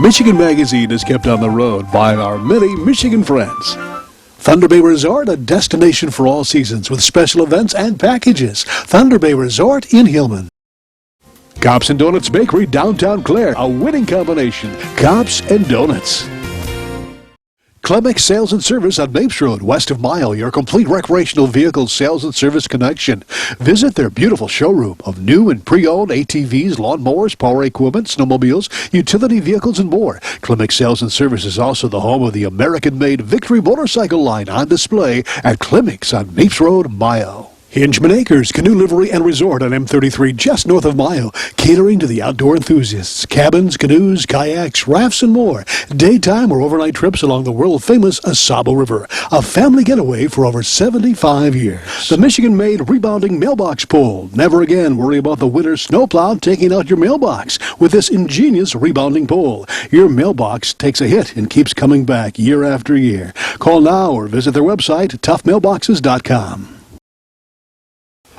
Michigan Magazine is kept on the road by our many Michigan friends. Thunder Bay Resort, a destination for all seasons with special events and packages. Thunder Bay Resort in Hillman. Cops and Donuts Bakery, downtown Clare, a winning combination. Cops and Donuts. Clemix Sales and Service on Mapes Road, west of Mile, your complete recreational vehicle sales and service connection. Visit their beautiful showroom of new and pre-owned ATVs, lawnmowers, power equipment, snowmobiles, utility vehicles, and more. Clemix Sales and Service is also the home of the American-made Victory motorcycle line on display at Clemix on Mapes Road, Mile. Hingeman Acres Canoe Livery and Resort on M33 just north of Mayo, catering to the outdoor enthusiasts. Cabins, canoes, kayaks, rafts, and more. Daytime or overnight trips along the world-famous Asabo River. A family getaway for over 75 years. The Michigan-made rebounding mailbox pole. Never again worry about the winter snowplow taking out your mailbox with this ingenious rebounding pole. Your mailbox takes a hit and keeps coming back year after year. Call now or visit their website, toughmailboxes.com.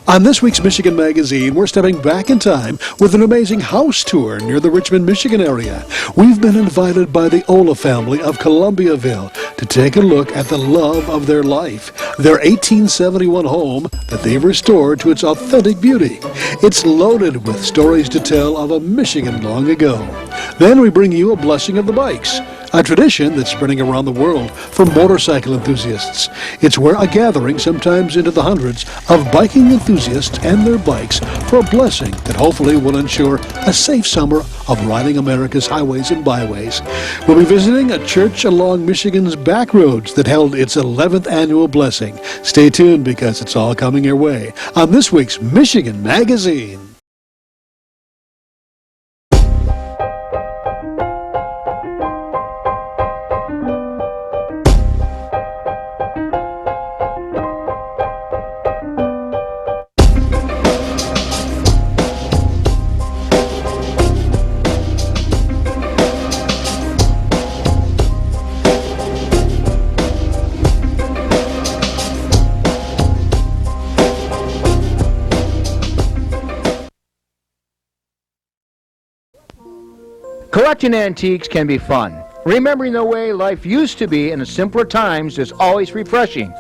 On this week's Michigan Magazine, we're stepping back in time with an amazing house tour near the Richmond, Michigan area. We've been invited by the Olah family of Columbiaville to take a look at the love of their life, their 1871 home that they've restored to its authentic beauty. It's loaded with stories to tell of a Michigan long ago. Then we bring you a blessing of the bikes, a tradition that's spreading around the world for motorcycle enthusiasts. It's where a gathering, sometimes into the hundreds, of biking enthusiasts and their bikes for a blessing that hopefully will ensure a safe summer of riding America's highways and byways. We'll be visiting a church along Michigan's back roads that held its 11th annual blessing. Stay tuned because it's all coming your way on this week's Michigan Magazine. Collecting antiques can be fun. Remembering the way life used to be in simpler times is always refreshing.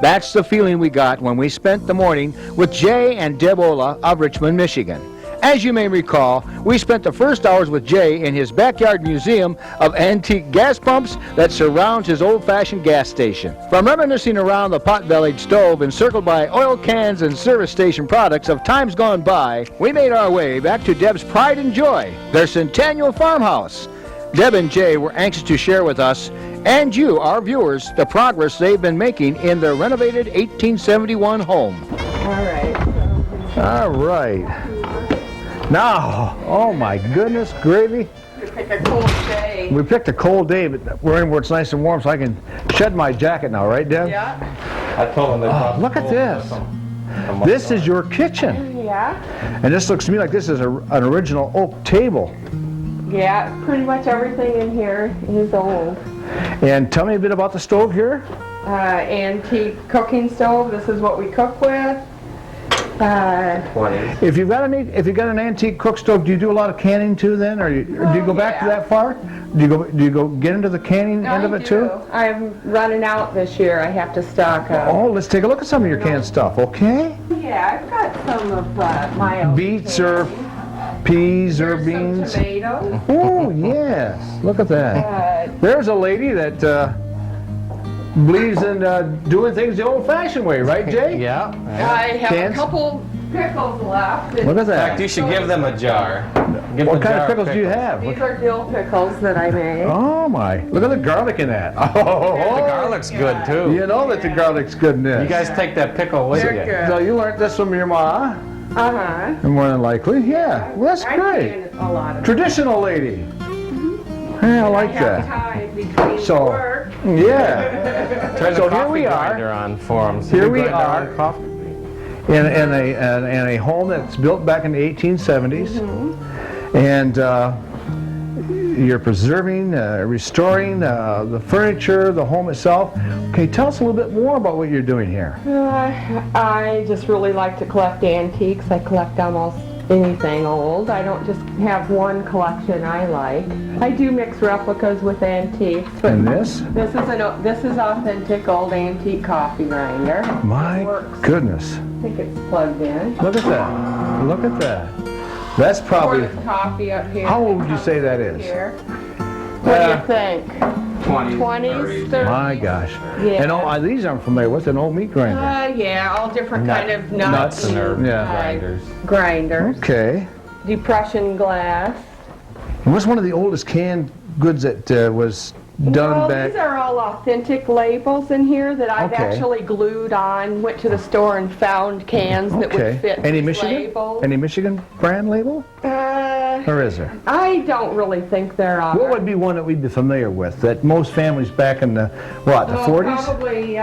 That's the feeling we got when we spent the morning with Jay and Deb Olah of Richmond, Michigan. As you may recall, we spent the first hours with Jay in his backyard museum of antique gas pumps that surrounds his old-fashioned gas station. From reminiscing around the pot-bellied stove encircled by oil cans and service station products of times gone by, we made our way back to Deb's pride and joy, their Centennial farmhouse. Deb and Jay were anxious to share with us and you, our viewers, the progress they've been making in their renovated 1871 home. All right. Now, oh my goodness gravy. We picked a cold day. We picked a cold day, but we're in where it's nice and warm, so I can shed my jacket now, right, Deb? Yeah. I told them Oh, look at this. This is your kitchen. Yeah. And this looks to me like this is an original oak table. Yeah, pretty much everything in here is old. And tell me a bit about the stove here. Antique cooking stove. This is what we cook with. If you've got an antique cook stove, do you do a lot of canning too then, or do you go back to that far? Do you go get into the canning end of it too? I'm running out this year. I have to stock up. Oh, let's take a look at some of your canned stuff, okay? Yeah, I've got some of my own Beets or peas or beans. Some tomatoes. Oh yes, look at that. There's a lady that believes in doing things the old-fashioned way, right, Jay? Yeah. I have Cans? a couple pickles left. Look at In fact, that. you should give them a jar. Give What them a kind of jar pickles do you have? These are dill pickles that I made. Oh my! Look at the garlic in that. The Oh, garlic's good too. you know that the garlic's good in this. You guys take that pickle with They're you. good. So you learned this from your ma? Uh-huh. More than likely, yeah. Well, that's I great. did a lot of Traditional lady. Yeah, I like I have that. time between So, work. yeah. Turn the So here coffee we are. grinder on for them. Here we are. In a home that's built back in the 1870s, and you're preserving, restoring the furniture, the home itself. Can you tell us a little bit more about what you're doing here? I just really like to collect antiques. I collect almost anything old. I don't just have one collection I like. I do mix replicas with antiques, but And this? this is authentic old antique coffee grinder. My It works. goodness. I think it's plugged in. Look at that. Look at that. That's Pour probably... the coffee up here. How old would you say that is? Here. What do you think? 20s, 20s, 30s? My gosh. Yeah. And these I'm familiar with, an old meat grinder. Yeah, all different kind of nuts and herb Yeah. grinders. grinders. Okay. Depression glass. What's one of the oldest canned goods that was done Well, back? these are all authentic labels in here that I've Okay. actually glued on. Went to the store and found cans that Okay. would fit Any these Michigan? labels. Any Michigan brand label? Or is there? I don't really think there are. What would be one that we'd be familiar with that most families back in the, what, the 40s? Probably,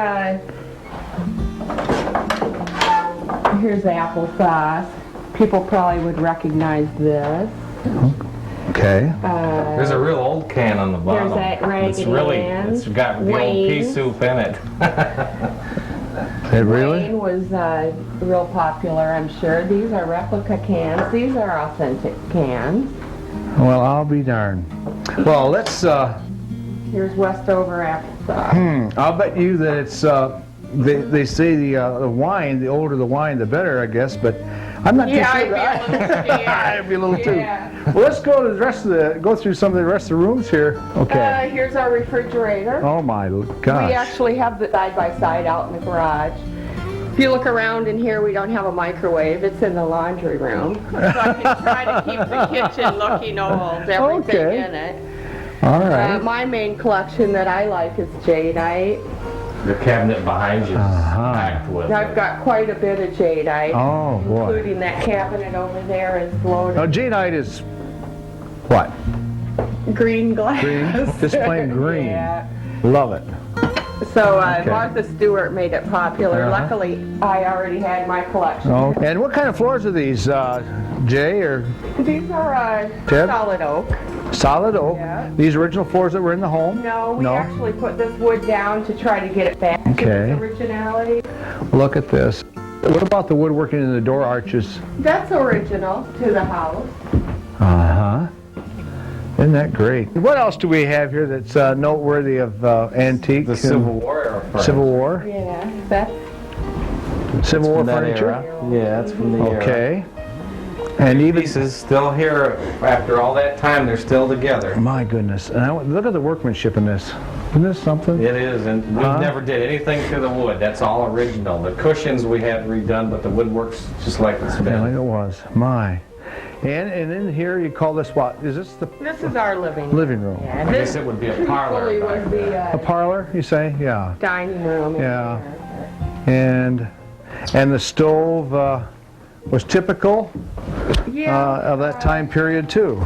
here's applesauce. People probably would recognize this. Okay. There's a real old can on the bottom. There's that Raggedy Ann. It's got the old Wayne. pea soup in it. It really? Wayne was real popular, I'm sure. These are replica cans. These are authentic cans. Well, I'll be darned. Well, let's, Here's Westover applesauce. I'll bet you that it's, they say the wine, the older the wine, the better, I guess, but I'm not too sure. I'd be a little too. Yeah. Well, let's go to the rest of go through some of the rest of the rooms here. Okay. Here's our refrigerator. Oh my We gosh. actually have the side-by-side out in the garage. If you look around in here, we don't have a microwave. It's in the laundry room. So I can try to keep the kitchen looking old, everything Okay. in it. All right. My main collection that I like is jadeite. The cabinet behind you is packed with I've it. got quite a bit of jadeite, Oh boy. including that cabinet over there is loaded Now, jadeite is what? green glass. Green? Just plain green. Yeah. Love it. So Okay. Martha Stewart made it popular. Uh-huh. Luckily, I already had my collection. Oh. And what kind of floors are these, Jay, or These are Ted? solid oak. solid oak? Yeah. These original floors that were in the home? No, we actually put this wood down to try to get it back to Okay. its originality. Look at this. What about the woodworking in the door arches? That's original to the house. Uh-huh. Isn't that great? What else do we have here that's noteworthy of antique? The and Civil War era furniture. Civil War? Yeah, that's Civil War From that furniture? era. Yeah, that's from the era. Okay. And even... Pieces still here after all that time. They're still together. My goodness. And look at the workmanship in this. Isn't this something? It is, and we never did anything to the wood. That's all original. The cushions we had redone, but the woodwork's just like it's Yeah, like been. it was. My. And in here you call this what? Is this the This is our living room. living room? Yeah, I guess this it would be a truthfully parlor was back then. A the parlor, you say? Yeah. dining room. in Yeah. there. And the stove was typical Yeah. of that time period too.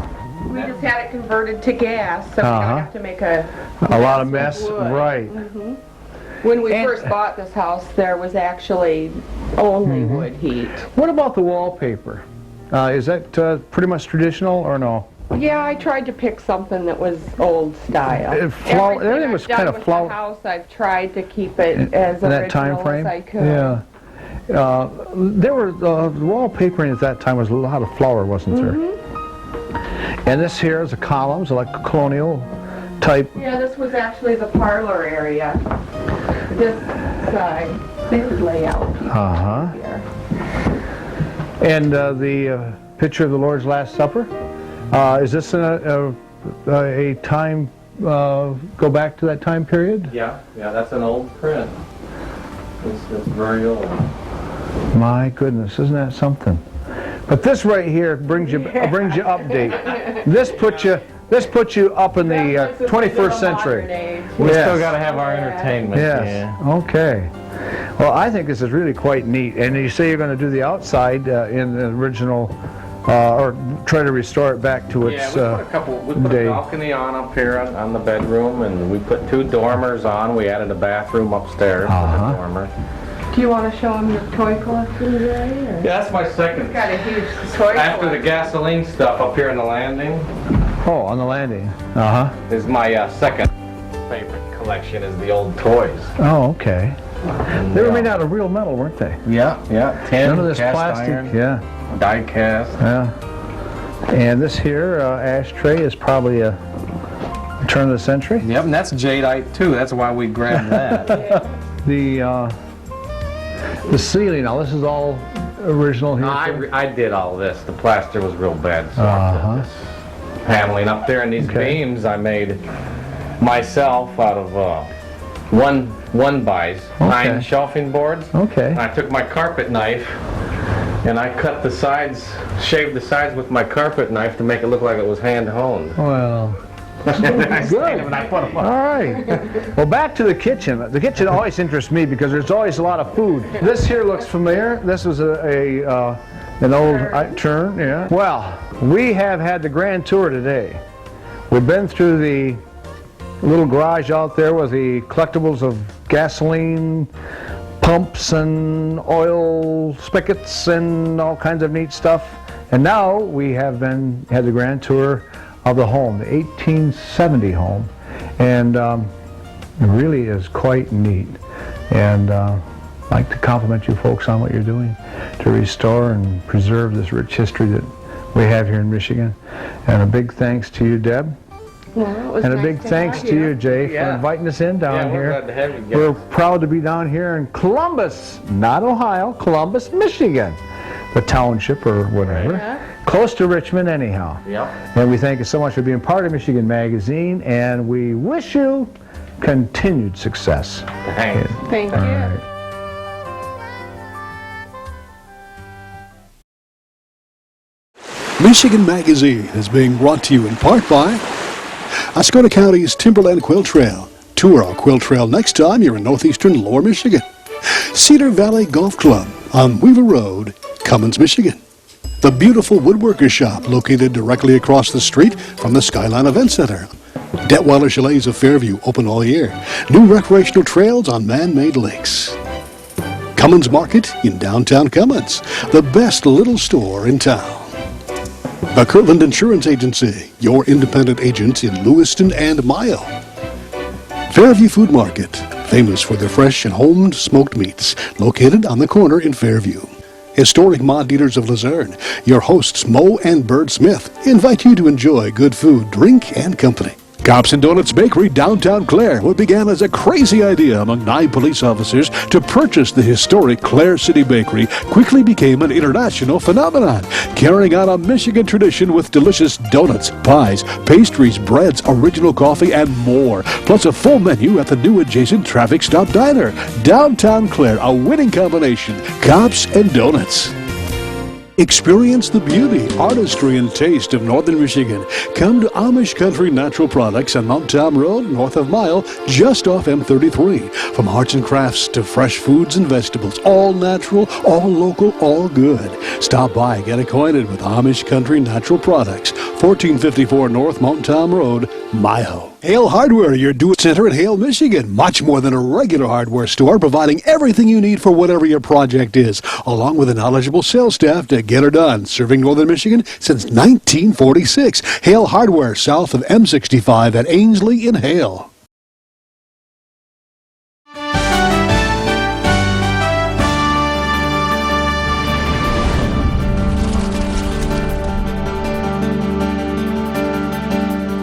We just had it converted to gas, so we Uh-huh. don't have to make a A lot of mess mess, with wood. right? When we And- first bought this house, there was actually only Mm-hmm. wood heat. What about the wallpaper? Is that pretty much traditional or no? Yeah, I tried to pick something that was old style. Everything was kind of I've done flower- with the house, I've tried to keep it as In that time original frame? as I could. Yeah. There were the wallpapering at that time was a lot of flower, wasn't there? Mm-hmm. And this here is a columns, like a colonial type. Yeah, this was actually the parlor area. This layout Uh-huh. here. And the picture of the Lord's Last Supper. Is this a time, go back to that time period? Yeah, that's an old print. It's very old. My goodness, isn't that something? But this right here brings you update. This puts you up in the That puts us 21st into the century. modern age. We Yes. still got to have our entertainment. Yes. Yeah. Okay. Well, I think this is really quite neat. And you say you're going to do the outside in the original, or try to restore it back to Yeah, its we put day. a balcony on up here on the bedroom, and we put 2 dormers on. We added a bathroom upstairs Uh-huh. with a dormer. Do you want to show them your toy collection today? Or? Yeah, that's my second. We've got a huge toy After the collection. gasoline stuff up here in the landing Oh, on the landing. Uh-huh. is my second favorite collection is the old toys. Oh, okay. And, They were made out of real metal, weren't they? Yeah, tin, None of this cast plastic. iron. Yeah. die cast. Yeah. And this here ashtray is probably a turn of the century. Yep, and that's jadeite too. That's why we grabbed that. The ceiling, now this is all original here. I did all this. The plaster was real bad, so I put this paneling up there, and these beams I made myself out of one buys, 9 shelving boards. Okay. And I took my carpet knife and I cut the sides, shaved the sides with my carpet knife to make it look like it was hand honed. Well, Good. And I put them up. all right. Well, back to the kitchen. The kitchen always interests me because there's always a lot of food. This here looks familiar. This was an old churn, yeah. Well, we have had the grand tour today. We've been through the little garage out there with the collectibles of gasoline, pumps and oil spigots and all kinds of neat stuff. And now we have had the grand tour of the home, the 1870 home, and it really is quite neat. And I'd like to compliment you folks on what you're doing to restore and preserve this rich history that we have here in Michigan. And a big thanks to you, Deb. Well, it was And a nice big to thanks have to you, Jay, for inviting us in down we're here. glad to have you guys. We're proud to be down here in Columbus, not Ohio, Columbus, Michigan, the township or whatever. Yeah. Close to Richmond anyhow. Yep. And we thank you so much for being part of Michigan Magazine, and we wish you continued success. Thanks. Thank you. All right. Michigan Magazine is being brought to you in part by Oscoda County's Timberland Quilt Trail. Tour our quilt trail next time you're in northeastern Lower Michigan. Cedar Valley Golf Club on Weaver Road, Cummins, Michigan. The beautiful Woodworker Shop located directly across the street from the Skyline Event Center. Detweiler Chalets of Fairview open all year. New recreational trails on man-made lakes. Cummins Market in downtown Cummins, the best little store in town. The Kirtland Insurance Agency, your independent agents in Lewiston and Mile. Fairview Food Market, famous for their fresh and homed smoked meats, located on the corner in Fairview. Historic Mod Dealers of Luzerne, your hosts Mo and Bird Smith invite you to enjoy good food, drink, and company. Cops and Donuts Bakery, downtown Clare, what began as a crazy idea among 9 police officers to purchase the historic Clare City Bakery quickly became an international phenomenon, carrying on a Michigan tradition with delicious donuts, pies, pastries, breads, original coffee, and more, plus a full menu at the new adjacent Traffic Stop Diner. Downtown Clare, a winning combination, Cops and Donuts. Experience the beauty, artistry, and taste of northern Michigan. Come to Amish Country Natural Products on Mount Tom Road, north of Mile, just off M33. From arts and crafts to fresh foods and vegetables, all natural, all local, all good. Stop by, get acquainted with Amish Country Natural Products, 1454 North Mount Tom Road, Mile. Hale Hardware, your do-it center in Hale, Michigan. Much more than a regular hardware store, providing everything you need for whatever your project is, along with a knowledgeable sales staff to get her done. Serving northern Michigan since 1946. Hale Hardware, south of M65 at Ainsley in Hale.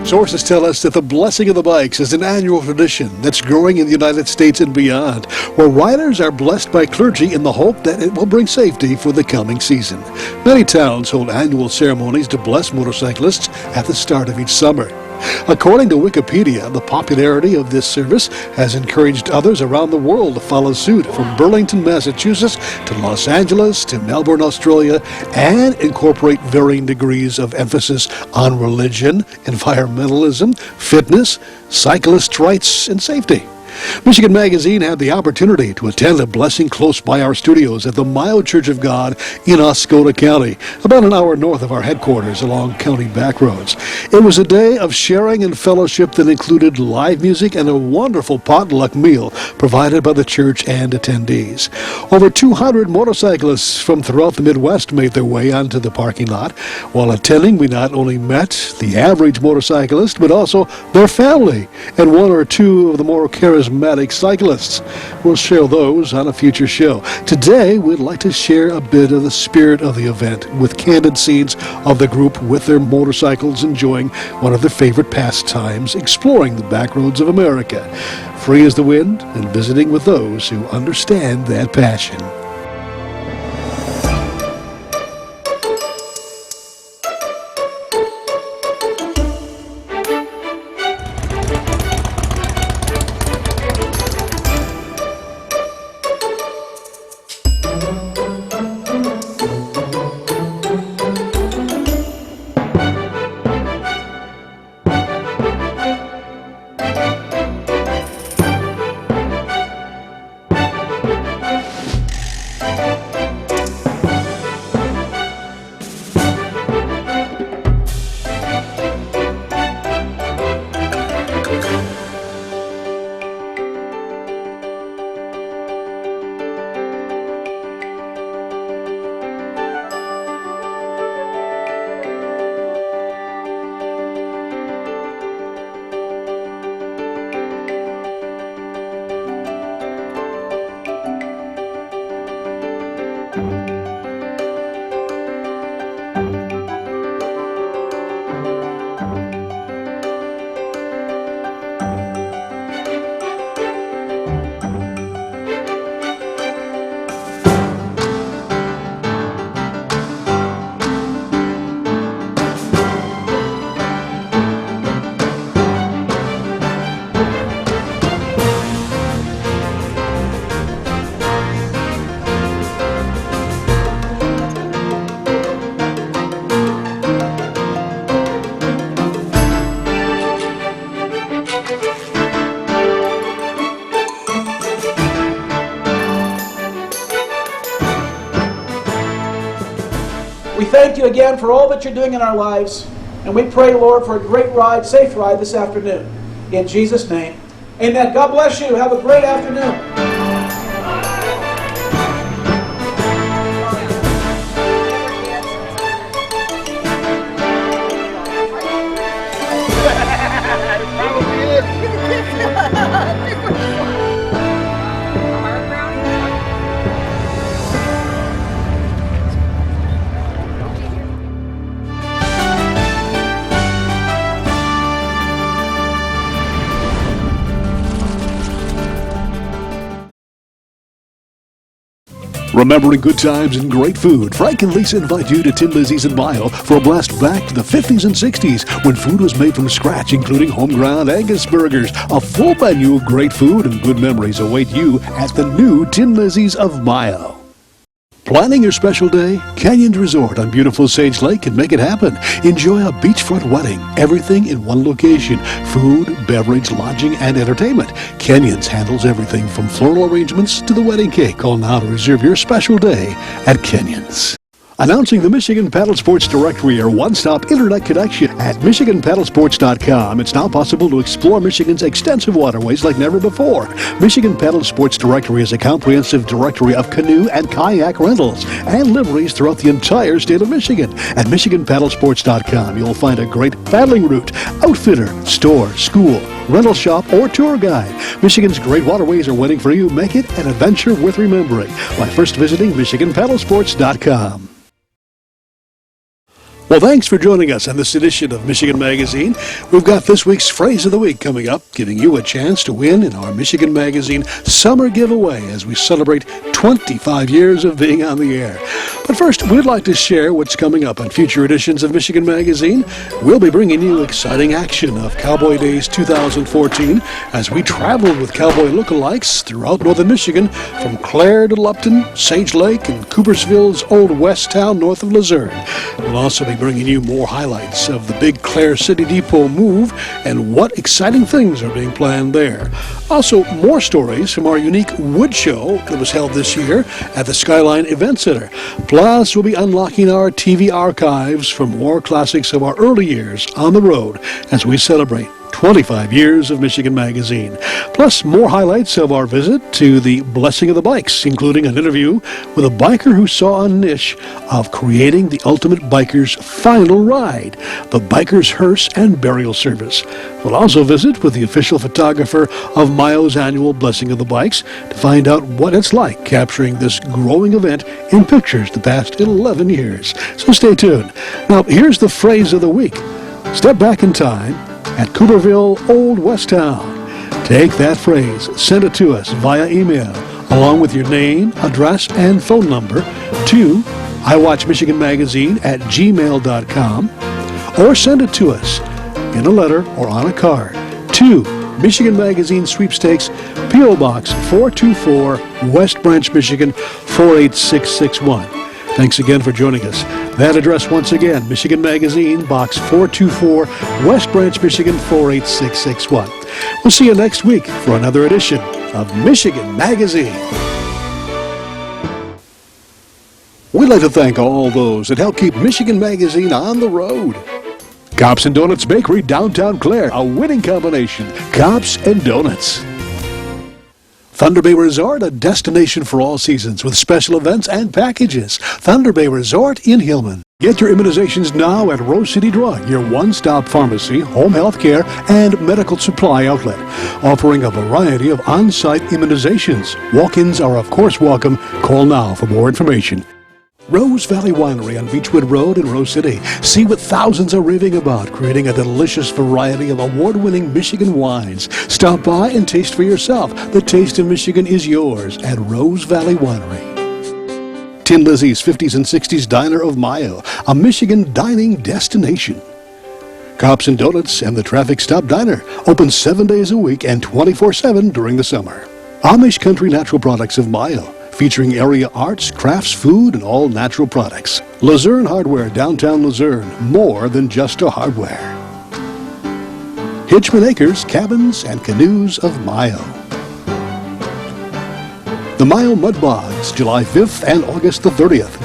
Sources tell us that the Blessing of the Bikes is an annual tradition that's growing in the United States and beyond, where riders are blessed by clergy in the hope that it will bring safety for the coming season. Many towns hold annual ceremonies to bless motorcyclists at the start of each summer. According to Wikipedia, the popularity of this service has encouraged others around the world to follow suit, from Burlington, Massachusetts to Los Angeles to Melbourne, Australia, and incorporate varying degrees of emphasis on religion, environmentalism, fitness, cyclist rights, and safety. Michigan Magazine had the opportunity to attend a blessing close by our studios at the Mio Church of God in Oscoda County, about an hour north of our headquarters along county backroads. It was a day of sharing and fellowship that included live music and a wonderful potluck meal provided by the church and attendees. Over 200 motorcyclists from throughout the Midwest made their way onto the parking lot. While attending, we not only met the average motorcyclist, but also their family and one or two of the more charismatic charismatic cyclists. We'll share those on a future show. Today, we'd like to share a bit of the spirit of the event with candid scenes of the group with their motorcycles enjoying one of their favorite pastimes, exploring the back roads of America. Free as the wind and visiting with those who understand that passion. We thank you again for all that you're doing in our lives, and we pray, Lord, for a great ride, safe ride this afternoon. In Jesus' name, amen. God bless you. Have a great afternoon. Remembering good times and great food, Frank and Lisa invite you to Tin Lizzie's in Mile for a blast back to the 50s and 60s when food was made from scratch, including home-ground Angus burgers. A full menu of great food and good memories await you at the new Tin Lizzie's of Mayo. Planning your special day? Canyons Resort on beautiful Sage Lake can make it happen. Enjoy a beachfront wedding. Everything in one location. Food, beverage, lodging, and entertainment. Canyons handles everything from floral arrangements to the wedding cake. Call now to reserve your special day at Canyons. Announcing the Michigan Paddle Sports Directory, your one-stop internet connection at MichiganPaddlesports.com. It's now possible to explore Michigan's extensive waterways like never before. Michigan Paddle Sports Directory is a comprehensive directory of canoe and kayak rentals and liveries throughout the entire state of Michigan. At MichiganPaddlesports.com, you'll find a great paddling route, outfitter, store, school, rental shop, or tour guide. Michigan's great waterways are waiting for you. Make it an adventure worth remembering by first visiting MichiganPaddlesports.com. Well, thanks for joining us on this edition of Michigan Magazine. We've got this week's Phrase of the Week coming up, giving you a chance to win in our Michigan Magazine Summer Giveaway as we celebrate 25 years of being on the air. But first, we'd like to share what's coming up on future editions of Michigan Magazine. We'll be bringing you exciting action of Cowboy Days 2014 as we travel with cowboy lookalikes throughout northern Michigan from Clare to Lupton, Sage Lake, and Coopersville's Old West Town north of Luzerne. We'll also be bringing you more highlights of the big Clare City Depot move and what exciting things are being planned there. Also, more stories from our unique wood show that was held this year at the Skyline Event Center. Plus, we'll be unlocking our TV archives for more classics of our early years on the road as we celebrate 25 years of Michigan Magazine. Plus, more highlights of our visit to the Blessing of the Bikes, including an interview with a biker who saw a niche of creating the ultimate biker's final ride, the biker's hearse and burial service. We'll also visit with the official photographer of Mio's annual Blessing of the Bikes to find out what it's like capturing this growing event in pictures the past 11 years. So stay tuned. Now, here's the phrase of the week. Step back in time at Cooperville, Old West Town. Take that phrase, send it to us via email, along with your name, address, and phone number to iWatchMichiganMagazine@gmail.com, or send it to us in a letter or on a card to Michigan Magazine Sweepstakes, P.O. Box 424, West Branch, Michigan 48661. Thanks again for joining us. That address once again, Michigan Magazine, Box 424, West Branch, Michigan 48661. We'll see you next week for another edition of Michigan Magazine. We'd like to thank all those that help keep Michigan Magazine on the road. Cops and Donuts Bakery, downtown Clare, a winning combination. Cops and Donuts. Thunder Bay Resort, a destination for all seasons with special events and packages. Thunder Bay Resort in Hillman. Get your immunizations now at Rose City Drug, your one-stop pharmacy, home health care, and medical supply outlet, offering a variety of on-site immunizations. Walk-ins are of course welcome. Call now for more information. Rose Valley Winery on Beechwood Road in Rose City. See what thousands are raving about, creating a delicious variety of award-winning Michigan wines. Stop by and taste for yourself. The taste of Michigan is yours at Rose Valley Winery. Tin Lizzie's 50s and 60s Diner of Mio, a Michigan dining destination. Cops and Donuts and the Traffic Stop Diner, open 7 days a week and 24/7 during the summer. Amish Country Natural Products of Mio, featuring area arts, crafts, food, and all natural products. Luzerne Hardware, downtown Luzerne, more than just a hardware. Hitchman Acres, Cabins and Canoes of Mio. The Mio Mud Bogs, July 5th and August the 30th.